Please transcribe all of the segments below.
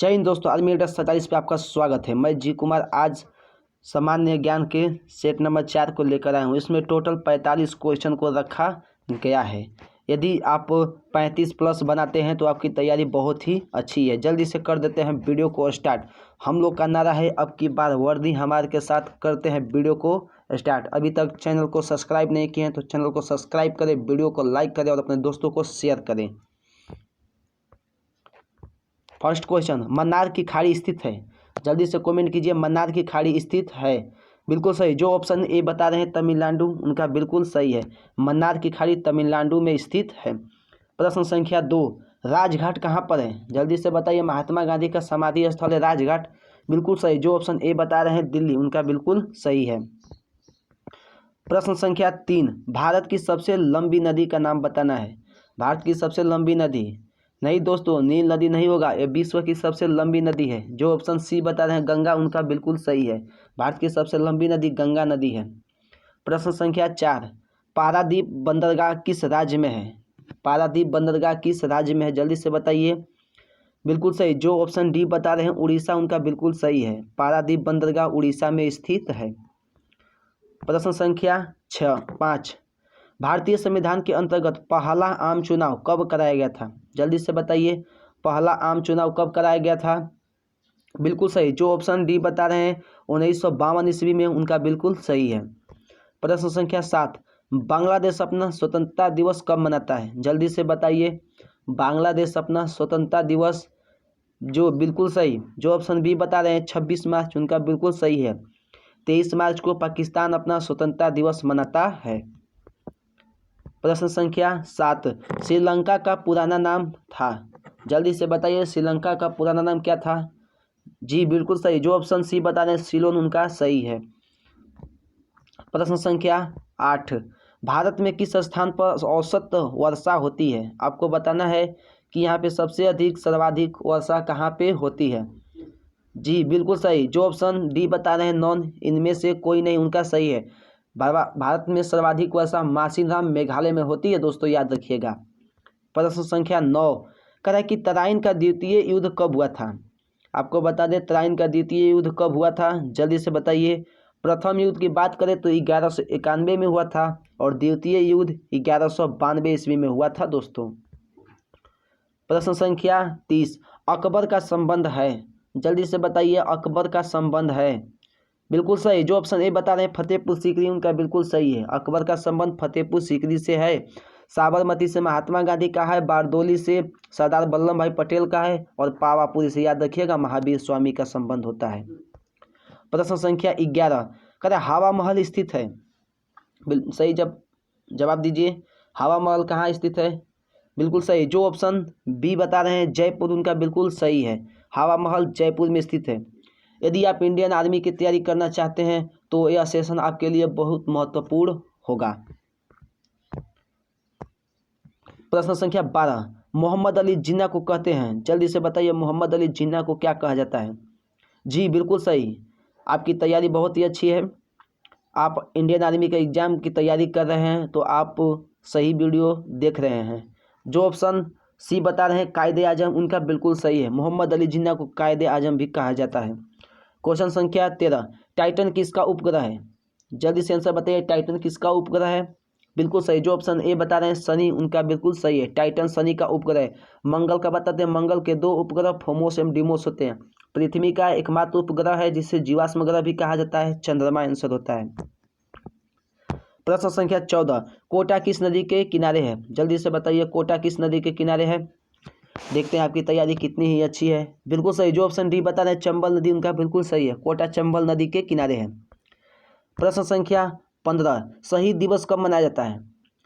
जय हिंद दोस्तों, आज मेरा 47 पे आपका स्वागत है। मैं जी कुमार आज सामान्य ज्ञान के सेट नंबर 4 को लेकर आया हूँ। इसमें टोटल 45 क्वेश्चन को रखा गया है। यदि आप 35 प्लस बनाते हैं तो आपकी तैयारी बहुत ही अच्छी है। जल्दी से कर देते हैं वीडियो को स्टार्ट। हम लोग का नारा है अब की बार वर्दी हमारे के साथ। करते हैं वीडियो को स्टार्ट। अभी तक चैनल को सब्सक्राइब नहीं किए हैं तो चैनल को सब्सक्राइब करें, वीडियो को लाइक करें और अपने दोस्तों को शेयर करें। फर्स्ट क्वेश्चन, मन्नार की खाड़ी स्थित है। जल्दी से कमेंट कीजिए, मन्नार की खाड़ी स्थित है। बिल्कुल सही। जो ऑप्शन ए बता रहे हैं तमिलनाडु, उनका बिल्कुल सही है। मन्नार की खाड़ी तमिलनाडु में स्थित है। प्रश्न संख्या 2, राजघाट कहाँ पर है। जल्दी से बताइए। महात्मा गांधी का समाधि स्थल है राजघाट। बिल्कुल सही। जो ऑप्शन ए बता रहे हैं दिल्ली, उनका बिल्कुल सही है। प्रश्न संख्या 3, भारत की सबसे लंबी नदी का नाम बताना है। भारत की सबसे लंबी नदी, नहीं दोस्तों, नील नदी नहीं होगा। ये विश्व की सबसे लंबी नदी है। जो ऑप्शन सी बता रहे हैं गंगा, उनका बिल्कुल सही है। भारत की सबसे लंबी नदी गंगा नदी है। प्रश्न संख्या 4, पारादीप बंदरगाह किस राज्य में है। पारादीप बंदरगाह किस राज्य में है, जल्दी से बताइए। बिल्कुल सही। जो ऑप्शन डी बता रहे हैं उड़ीसा, उनका बिल्कुल सही है। पारादीप बंदरगाह उड़ीसा में स्थित है। प्रश्न संख्या 5, भारतीय संविधान के अंतर्गत पहला आम चुनाव कब कराया गया था। जल्दी से बताइए, पहला आम चुनाव कब कराया गया था। बिल्कुल सही। जो ऑप्शन डी बता रहे हैं 1952 ईस्वी में, उनका बिल्कुल सही है। प्रश्न संख्या 7, बांग्लादेश अपना स्वतंत्रता दिवस कब मनाता है। जल्दी से बताइए। बांग्लादेश अपना स्वतंत्रता दिवस, जो बिल्कुल सही। जो ऑप्शन बी बता रहे हैं 26 मार्च, उनका बिल्कुल सही है। 23 मार्च को पाकिस्तान अपना स्वतंत्रता दिवस मनाता है। प्रश्न संख्या 7, श्रीलंका का पुराना नाम था। जल्दी से बताइए, श्रीलंका का पुराना नाम क्या था। जी बिल्कुल सही। जो ऑप्शन सी बता रहे हैं सिलोन, उनका सही है। प्रश्न संख्या 8, भारत में किस स्थान पर औसत वर्षा होती है। आपको बताना है कि यहाँ पे सबसे अधिक सर्वाधिक वर्षा कहाँ पे होती है। जी बिल्कुल सही। जो ऑप्शन डी बता रहे हैं नॉन, इनमें से कोई नहीं, उनका सही है। भारत में सर्वाधिक वर्षा मासिनराम मेघालय में होती है दोस्तों, याद रखिएगा। प्रश्न संख्या 9, कह रहा है कि तराइन का द्वितीय युद्ध कब हुआ था। आपको बता दें तराइन का द्वितीय युद्ध कब हुआ था। जल्दी से बताइए। प्रथम युद्ध की बात करें तो 1191 में हुआ था और द्वितीय युद्ध 1192 ईस्वी में हुआ था दोस्तों। प्रश्न संख्या 30, अकबर का संबंध है। जल्दी से बताइए, अकबर का संबंध है। बिल्कुल सही। जो ऑप्शन ए बता रहे हैं फतेहपुर सीकरी, उनका बिल्कुल सही है। अकबर का संबंध फतेहपुर सीकरी से है। साबरमती से महात्मा गांधी का है। बारदोली से सरदार वल्लभ भाई पटेल का है और पावापुरी से, याद रखिएगा, महावीर स्वामी का संबंध होता है। प्रश्न संख्या 11, कहते हवा महल स्थित है। सही जवाब दीजिए। हवा महल कहाँ स्थित है। बिल्कुल सही। जो ऑप्शन बी बता रहे हैं जयपुर, उनका बिल्कुल सही है। हवा महल जयपुर में स्थित है। यदि आप इंडियन आर्मी की तैयारी करना चाहते हैं तो यह सेशन आपके लिए बहुत महत्वपूर्ण होगा। प्रश्न संख्या 12, मोहम्मद अली जिन्ना को कहते हैं। जल्दी से बताइए, मोहम्मद अली जिन्ना को क्या कहा जाता है। जी बिल्कुल सही। आपकी तैयारी बहुत ही अच्छी है। आप इंडियन आर्मी के एग्जाम की तैयारी कर रहे हैं तो आप सही वीडियो देख रहे हैं। जो ऑप्शन सी बता रहे हैं कायदे आजम, उनका बिल्कुल सही है। मोहम्मद अली जिन्ना को कायदे आजम भी कहा जाता है। क्वेश्चन संख्या 13, टाइटन किसका उपग्रह है। जल्दी से आंसर बताइए, टाइटन किसका उपग्रह है। बिल्कुल सही। जो ऑप्शन ए बता रहे हैं शनि, उनका बिल्कुल सही है। टाइटन शनि का उपग्रह है। मंगल का बताते हैं, मंगल के 2 उपग्रह फोमोस एवं डिमोस होते हैं। पृथ्वी का एकमात्र उपग्रह है जिसे जीवाश्म ग्रह भी कहा जाता है। चंद्रमा आंसर होता है। प्रश्न संख्या 14, कोटा किस नदी के किनारे है। जल्दी से बताइए, कोटा किस नदी के किनारे है। देखते हैं आपकी तैयारी कितनी ही अच्छी है। बिल्कुल सही। जो ऑप्शन डी बता रहे हैं चंबल नदी, उनका बिल्कुल सही है। कोटा चंबल नदी के किनारे है। प्रश्न संख्या 15, शहीद दिवस कब मनाया जाता है।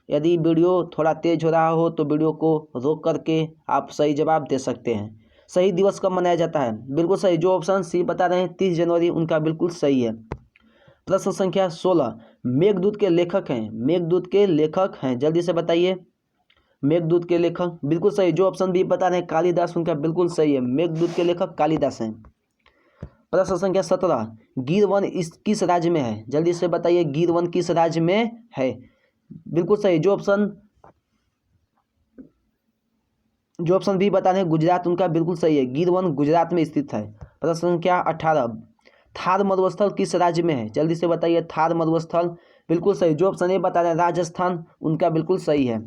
यदि वीडियो थोड़ा तेज हो रहा हो तो वीडियो को रोक करके आप सही जवाब दे सकते हैं। शहीद दिवस कब मनाया जाता है। बिल्कुल सही। जो ऑप्शन सी बता रहे हैं 30 जनवरी, उनका बिल्कुल सही है। प्रश्न संख्या 16, मेघदूत के लेखक हैं। मेघदूत के लेखक हैं, जल्दी से बताइए। मेघदूत के लेखक बिल्कुल सही। जो ऑप्शन बी बता रहे हैं कालिदास, उनका बिल्कुल सही है। मेघदूत के लेखक कालिदास हैं। प्रश्न संख्या 17, गिर वन किस राज्य में है। जल्दी से बताइए, गिर वन किस राज्य में है। बिल्कुल सही। जो ऑप्शन जो ऑप्शन बी बता रहे हैं गुजरात, उनका बिल्कुल सही है। गिर वन गुजरात में स्थित है। प्रश्न संख्या 18, थार मरुस्थल किस राज्य में है? जल्दी से बताइए। थार मरुस्थल बिल्कुल सही। जो ऑप्शन ए बता रहे हैं राजस्थान, उनका बिल्कुल सही है।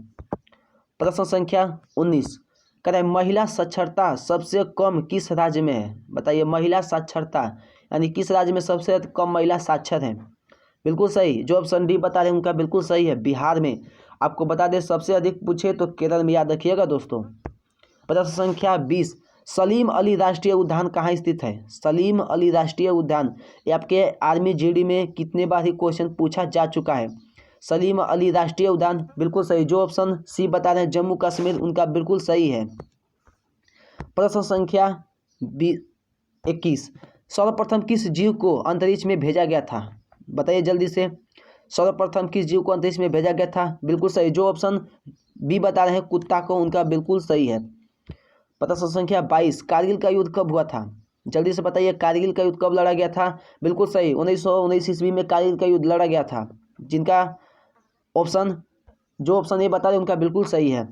प्रश्न संख्या 19, कह रहे हैं महिला साक्षरता सबसे कम किस राज्य में है? बताइए। महिला साक्षरता यानी किस राज्य में सबसे कम महिला साक्षर हैं? बिल्कुल सही। जो ऑप्शन डी बता रहे हैं उनका बिल्कुल सही है, बिहार में। आपको बता दें सबसे अधिक पूछे तो केरल में, याद रखिएगा दोस्तों। प्रश्न संख्या 20, सलीम अली राष्ट्रीय उद्यान कहाँ स्थित है? सलीम अली राष्ट्रीय उद्यान, ये आपके आर्मी जीडी में कितने बार ही क्वेश्चन पूछा जा चुका है। सलीम अली राष्ट्रीय उद्यान बिल्कुल सही। जो ऑप्शन सी बता रहे हैं जम्मू कश्मीर, उनका बिल्कुल सही है। प्रश्न संख्या 21, सर्वप्रथम किस जीव को अंतरिक्ष में भेजा गया था? बताइए जल्दी से। सर्वप्रथम किस जीव को अंतरिक्ष में भेजा गया था? बिल्कुल सही। जो ऑप्शन बी बता रहे हैं कुत्ता को, उनका बिल्कुल सही है। प्रश्न संख्या 22, कारगिल का युद्ध कब हुआ था? जल्दी से बताइए। कारगिल का युद्ध कब लड़ा गया था? बिल्कुल सही। 1919 ईस्वी में कारगिल का युद्ध लड़ा गया था। जिनका ऑप्शन, जो ऑप्शन ए बता रहे उनका बिल्कुल सही है।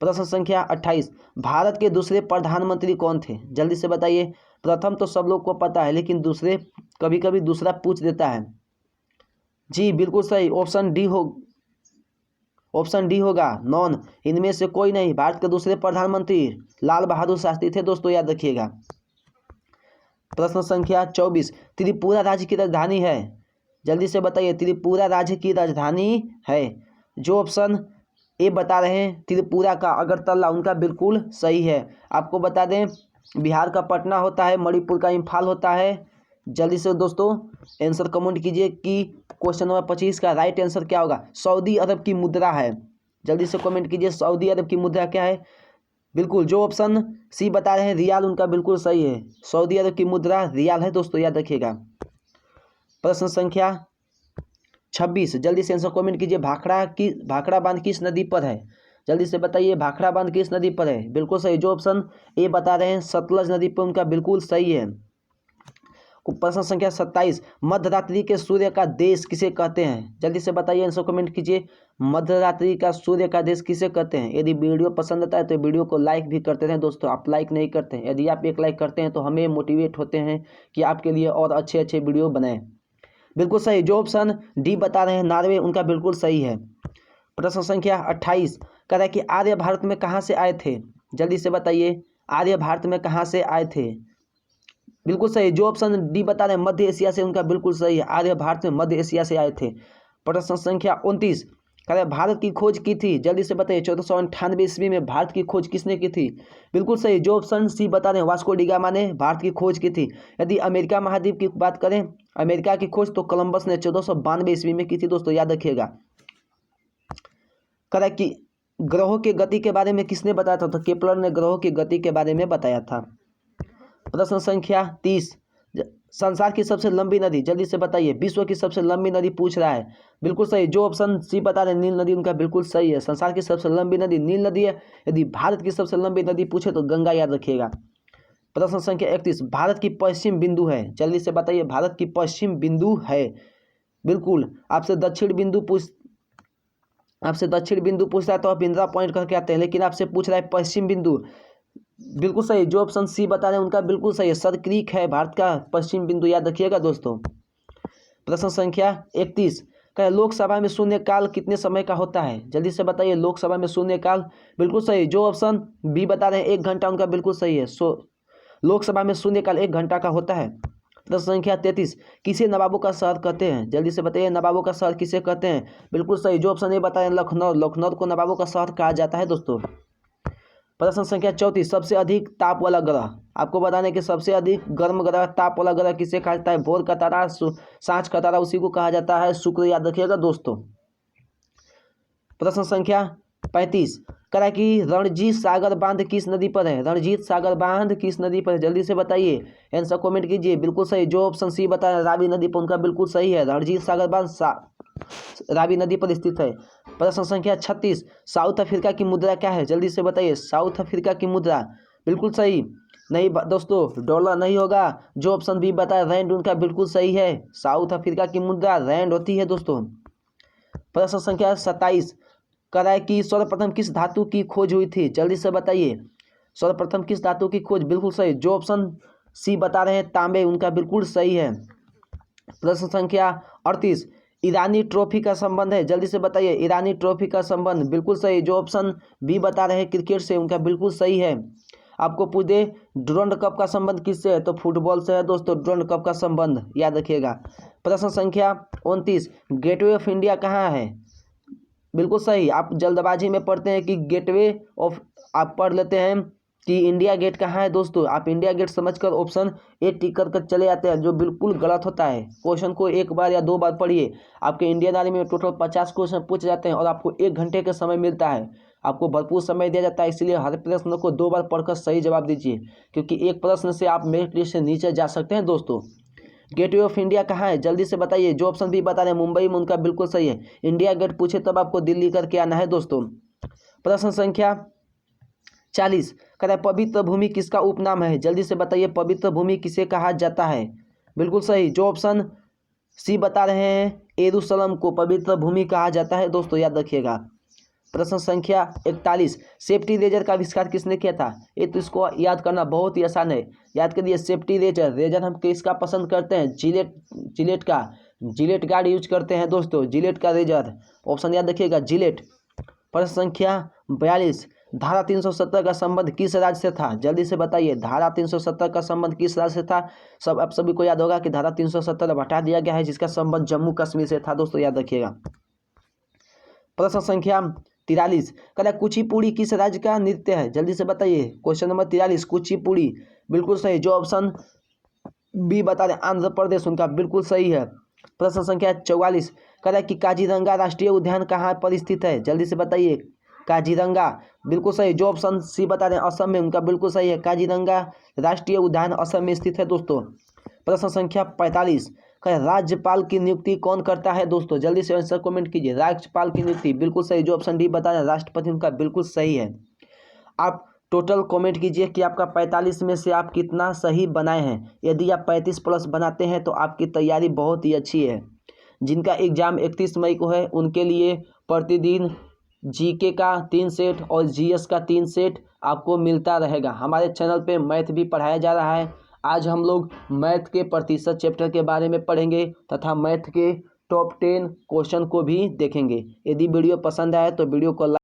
प्रश्न संख्या 28, भारत के दूसरे प्रधानमंत्री कौन थे? जल्दी से बताइए। प्रथम तो सब लोग को पता है, लेकिन दूसरे कभी कभी दूसरा पूछ देता है। जी बिल्कुल सही। ऑप्शन डी होगा, नॉन, इनमें से कोई नहीं। भारत के दूसरे प्रधानमंत्री लाल बहादुर शास्त्री थे दोस्तों, याद रखिएगा। प्रश्न संख्या 24, त्रिपुरा राज्य की राजधानी है? जल्दी से बताइए। त्रिपुरा राज्य की राजधानी है। जो ऑप्शन ए बता रहे हैं त्रिपुरा का अगरतला, उनका बिल्कुल सही है। आपको बता दें बिहार का पटना होता है, मणिपुर का इम्फाल होता है। जल्दी से दोस्तों आंसर कमेंट कीजिए कि क्वेश्चन नंबर 25 का राइट आंसर क्या होगा। सऊदी अरब की मुद्रा है। जल्दी से कमेंट कीजिए, सऊदी अरब की मुद्रा क्या है? बिल्कुल। जो ऑप्शन सी बता रहे हैं रियाल, उनका बिल्कुल सही है। सऊदी अरब की मुद्रा रियाल है दोस्तों, याद रखिएगा। प्रश्न संख्या 26, जल्दी से आंसर कमेंट कीजिए। भाखड़ा बांध किस नदी पर है? जल्दी से बताइए। भाखड़ा बांध किस नदी पर है? बिल्कुल सही। जो ऑप्शन ए बता रहे हैं सतलज नदी पर, उनका बिल्कुल सही है। प्रश्न संख्या 27, मध्यरात्रि के सूर्य का देश किसे कहते हैं? जल्दी से बताइए, आंसर कमेंट कीजिए। मध्यरात्रि का सूर्य का देश किसे कहते हैं? यदि वीडियो पसंद आता है तो वीडियो को लाइक भी करते रहें दोस्तों। आप लाइक नहीं करते हैं, यदि आप एक लाइक करते हैं तो हमें मोटिवेट होते हैं कि आपके लिए और अच्छे अच्छे वीडियो बनाएं। बिल्कुल सही। जो ऑप्शन डी बता रहे हैं नॉर्वे, उनका बिल्कुल सही है। प्रश्न संख्या 28, कह रहा है कि आर्य भारत में कहाँ से आए थे? जल्दी से बताइए। आर्य भारत में कहाँ से आए थे? बिल्कुल सही। जो ऑप्शन डी बता रहे हैं मध्य एशिया से, उनका बिल्कुल सही है। आर्य भारत में मध्य एशिया से आए थे। प्रश्न संख्या 29, कह रहे भारत की खोज की थी? जल्दी से बताइए। 1498 ईस्वी में भारत की खोज किसने की थी? बिल्कुल सही। जो ऑप्शन सी बता रहे हैं वास्को डी गामा ने भारत की खोज की थी। यदि अमेरिका महाद्वीप की बात करें, अमेरिका की खोज तो कोलंबस ने 1492 ईस्वी में की थी दोस्तों, याद रखिएगा। कह रहा है कि ग्रहों की गति के बारे में किसने बताया था? तो केपलर ने ग्रहों की गति के बारे में बताया था। प्रश्न संख्या 30, संसार की सबसे लंबी नदी? जल्दी से बताइए। विश्व की सबसे लंबी नदी पूछ रहा है। बिल्कुल सही। जो ऑप्शन सी बता रहे हैं नील नदी, उनका बिल्कुल सही है। संसार की सबसे लंबी नदी नील नदी है। यदि भारत की सबसे लंबी नदी पूछे तो गंगा, याद रखिएगा। प्रश्न संख्या 31, भारत की पश्चिम बिंदु है? जल्दी से बताइए। भारत की पश्चिम बिंदु है। बिल्कुल। आपसे दक्षिण बिंदु पूछता है तो आप इंदिरा पॉइंट करके आते हैं, लेकिन आपसे पूछ रहा है पश्चिम बिंदु। बिल्कुल सही। जो ऑप्शन सी बता रहे हैं उनका बिल्कुल सही है। सर क्रीक है भारत का पश्चिम बिंदु, याद रखिएगा दोस्तों। प्रश्न संख्या 31, क्या लोकसभा में शून्यकाल कितने समय का होता है? जल्दी से बताइए। लोकसभा में शून्यकाल बिल्कुल सही। जो ऑप्शन बी बता रहे हैं 1 घंटा, उनका बिल्कुल सही है। लोकसभा में शून्यकाल 1 घंटा का होता है। प्रश्न संख्या 33, किसे नवाबों का शहर कहते हैं? जल्दी से बताइए। नवाबों का शहर किसे कहते हैं? बिल्कुल सही। जो ऑप्शन ए बता रहे हैं लखनऊ, लखनऊ को नवाबों का शहर कहा जाता है दोस्तों। प्रश्न संख्या 34, सबसे अधिक ताप वाला ग्रह? आपको बताने कि सबसे अधिक गर्म ग्रह, ताप वाला ग्रह किसे कहा जाता है? भोर का तारा, सांझ का तारा, उसी को कहा जाता है शुक्र, याद रखिएगा दोस्तों। प्रश्न संख्या 35, कह कि रणजीत सागर बांध किस नदी पर है? रणजीत सागर बांध किस नदी पर है? जल्दी से बताइए, आंसर कमेंट कीजिए। बिल्कुल सही। जो ऑप्शन सी बताया रावी नदी पर, उनका बिल्कुल सही है। रणजीत सागर बांध रावी नदी पर स्थित है। प्रश्न संख्या 36, साउथ अफ्रीका की मुद्रा क्या है? जल्दी से बताइए। साउथ अफ्रीका की मुद्रा बिल्कुल सही। नहीं दोस्तों, डॉलर नहीं होगा। जो ऑप्शन बी बताया रैंड, उनका बिल्कुल सही है। साउथ अफ्रीका की मुद्रा रैंड होती है दोस्तों। प्रश्न संख्या 27, कह रहा है कि सर्वप्रथम किस धातु की खोज हुई थी, जल्दी से बताइए। सर्वप्रथम किस धातु की खोज, बिल्कुल सही, जो ऑप्शन सी बता रहे हैं तांबे, उनका बिल्कुल सही है। प्रश्न संख्या 38, ईरानी ट्रॉफी का संबंध है, जल्दी से बताइए। ईरानी ट्रॉफी का संबंध बिल्कुल सही, जो ऑप्शन बी बता रहे हैं क्रिकेट से, उनका बिल्कुल सही है। आपको पूछ दे डुरंड कप का संबंध किससे है, तो फुटबॉल से है दोस्तों डुरंड कप का संबंध, याद रखिएगा। प्रश्न संख्या 29, गेटवे ऑफ इंडिया कहाँ है, बिल्कुल सही। आप जल्दबाजी में पढ़ते हैं कि गेटवे ऑफ, आप पढ़ लेते हैं कि इंडिया गेट कहाँ है दोस्तों, आप इंडिया गेट समझकर ऑप्शन ए टिक कर चले जाते हैं, जो बिल्कुल गलत होता है। क्वेश्चन को एक बार या दो बार पढ़िए। आपके इंडियन आर्मी में टोटल 50 क्वेश्चन पूछे जाते हैं और आपको 1 घंटे का समय मिलता है, आपको भरपूर समय दिया जाता है, इसलिए हर प्रश्न को 2 बार पढ़कर सही जवाब दीजिए, क्योंकि एक प्रश्न से आप मेरिट लिस्ट से नीचे जा सकते हैं दोस्तों। गेटवे ऑफ इंडिया कहाँ है, जल्दी से बताइए। जो ऑप्शन भी बता रहे हैं मुंबई में, उनका बिल्कुल सही है। इंडिया गेट पूछे तब आपको दिल्ली करके आना है दोस्तों। प्रश्न संख्या 40, कह रहा है पवित्र भूमि किसका उपनाम है, जल्दी से बताइए। पवित्र भूमि किसे कहा जाता है, बिल्कुल सही, जो ऑप्शन सी बता रहे हैं यरूशलेम को पवित्र भूमि कहा जाता है दोस्तों, याद रखिएगा। प्रश्न संख्या 41, सेफ्टी रेजर का आविष्कार किसने किया था, ये तो इसको याद करना बहुत ही आसान है, याद करिए। सेफ्टी रेजर हम किसका पसंद करते हैं, जिलेट गार्ड यूज करते हैं दोस्तों, जिलेट का रेजर, ऑप्शन याद रखिएगा जिलेट। प्रश्न संख्या 42, धारा 370 का संबंध किस राज्य से था, जल्दी से बताइए। धारा 370 का संबंध किस राज्य से था, आप सभी को याद होगा कि धारा 370 हटा दिया गया है, जिसका संबंध जम्मू कश्मीर से था दोस्तों, याद रखिएगा। प्रश्न संख्या 43, कहता है कुचिपुड़ी किस राज्य का नृत्य है, जल्दी से बताइए। क्वेश्चन नंबर 43, कुचिपुड़ी, बिल्कुल सही, जो ऑप्शन बी बता रहे आंध्र प्रदेश, उनका बिल्कुल सही है। प्रश्न संख्या 44, कहता है कि काजीरंगा राष्ट्रीय उद्यान कहाँ पर स्थित है, जल्दी से बताइए। काजीरंगा, बिल्कुल सही, जो ऑप्शन सी बता रहे हैं असम में, उनका बिल्कुल सही है। काजीरंगा राष्ट्रीय उद्यान असम में स्थित है दोस्तों। प्रश्न संख्या 45, राज्यपाल की नियुक्ति कौन करता है दोस्तों, जल्दी से आंसर कमेंट कीजिए। राज्यपाल की नियुक्ति बिल्कुल सही, जो ऑप्शन डी बता रहे हैं राष्ट्रपति, उनका बिल्कुल सही है। आप टोटल कमेंट कीजिए कि आपका 45 में से आप कितना सही बनाए हैं। यदि आप 35 प्लस बनाते हैं तो आपकी तैयारी बहुत ही अच्छी है। जिनका एग्जाम 31 मई को है, उनके लिए प्रतिदिन जीके का 3 सेट और जीएस का 3 सेट आपको मिलता रहेगा। हमारे चैनल पे मैथ भी पढ़ाया जा रहा है। आज हम लोग मैथ के प्रतिशत चैप्टर के बारे में पढ़ेंगे तथा मैथ के टॉप 10 क्वेश्चन को भी देखेंगे। यदि वीडियो पसंद आए तो वीडियो को